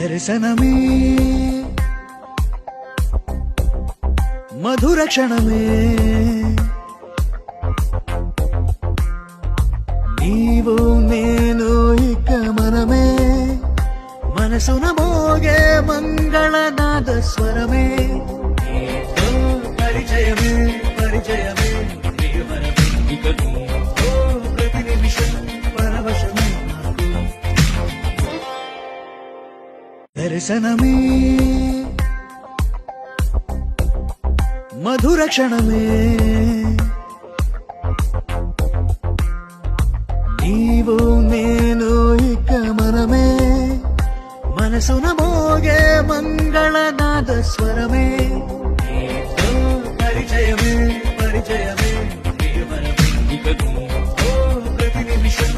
దర్శనమే మధుర క్షణమే నీవు నేను ఇక మనమే మనసున మోగే మంగళనాద స్వరమే పరిచయమే పరిచయమే ప్రియమనమే ఇక నీతో ప్రతి నిమిషం పరవశమే దర్శనమే మధుర క్షణమే నీవు నేను ఇక మనమే మనసున మోగే మంగళనాద స్వరమే పరిచయమే పరిచయమే ప్రియమనమే ఇక నీతో ప్రతి నిమిషం